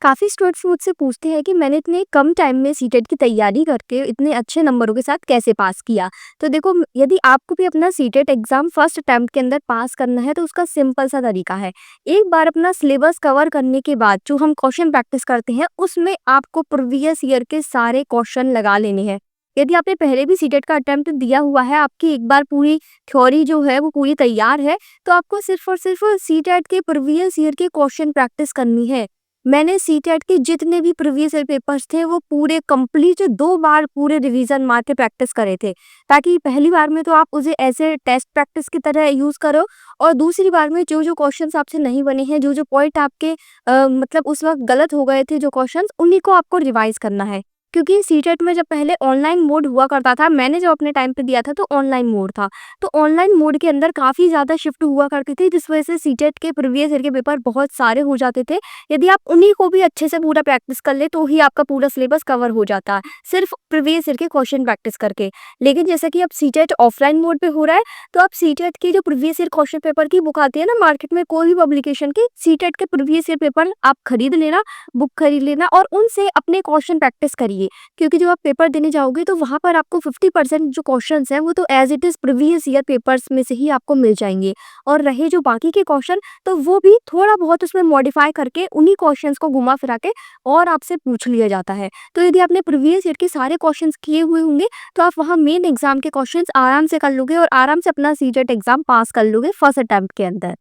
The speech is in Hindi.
काफ़ी स्टूडेंट्स मुझसे पूछते हैं कि मैंने इतने कम टाइम में सीटेट की तैयारी करके इतने अच्छे नंबरों के साथ कैसे पास किया। तो देखो यदि आपको भी अपना सीटेट एग्ज़ाम फर्स्ट अटेम्प्ट के अंदर पास करना है तो उसका सिंपल सा तरीका है। एक बार अपना सिलेबस कवर करने के बाद जो हम क्वेश्चन प्रैक्टिस करते हैं उसमें आपको प्रीवियस ईयर के सारे क्वेश्चन लगा लेने हैं। यदि आपने पहले भी सीटेट का अटेम्प्ट दिया हुआ है, आपकी एक बार पूरी थ्योरी जो है वो पूरी तैयार है, तो आपको सिर्फ़ और सिर्फ़ सीटेट के प्रीवियस ईयर के क्वेश्चन प्रैक्टिस करनी है। मैंने सीटेट के जितने भी प्रीवियस ईयर पेपर्स थे वो पूरे कंप्लीट 2 बार पूरे रिवीजन मार के प्रैक्टिस करे थे, ताकि पहली बार में तो आप उसे ऐसे टेस्ट प्रैक्टिस की तरह यूज़ करो और दूसरी बार में जो-जो क्वेश्चंस आपसे नहीं बने हैं, जो-जो पॉइंट आपके मतलब उस वक़्त गलत हो गए थे जो क्वेश्चंस, उन्हीं को आपको रिवाइज़ करना है। क्योंकि सीटेट में जब पहले ऑनलाइन मोड हुआ करता था, मैंने जब अपने टाइम पे दिया था तो ऑनलाइन मोड था। तो ऑनलाइन मोड के अंदर काफ़ी ज़्यादा शिफ्ट हुआ करती थी, जिस वजह से सीटेट के प्रीवियस ईयर के पेपर बहुत सारे हो जाते थे। यदि आप उन्हीं को भी अच्छे से पूरा प्रैक्टिस कर ले तो ही आपका पूरा सिलेबस कवर हो जाता है, सिर्फ प्रीवियस ईयर के क्वेश्चन प्रैक्टिस करके। लेकिन जैसा कि अब सीटेट ऑफलाइन मोड पे हो रहा है, तो आप सीटेट की जो प्रीवियस ईयर क्वेश्चन पेपर की बुक आती है ना मार्केट में, कोई भी पब्लिकेशन की, सीटेट के प्रीवियस ईयर पेपर आप खरीद लेना, बुक खरीद लेना और उनसे अपने क्वेश्चन प्रैक्टिस करिए। क्योंकि जब आप पेपर देने जाओगे तो वहाँ पर आपको 50% जो क्वेश्चंस हैं वो तो as it is previous year papers में से ही आपको मिल जाएँगे, और रहे जो बाकी के क्वेश्चन तो वो भी थोड़ा बहुत उसमें मॉडिफाई करके उन्हीं क्वेश्चंस को घुमा फिरा के और आपसे पूछ लिया जाता है। तो यदि आपने प्रीवियस ईयर के सारे क्वेश्चंस किए हुए होंगे तो आप वहाँ मेन एग्जाम के क्वेश्चंस आराम से कर लोगे और आराम से अपना सीटेट एग्जाम पास कर लोगे फर्स्ट अटेम्प्ट के अंदर।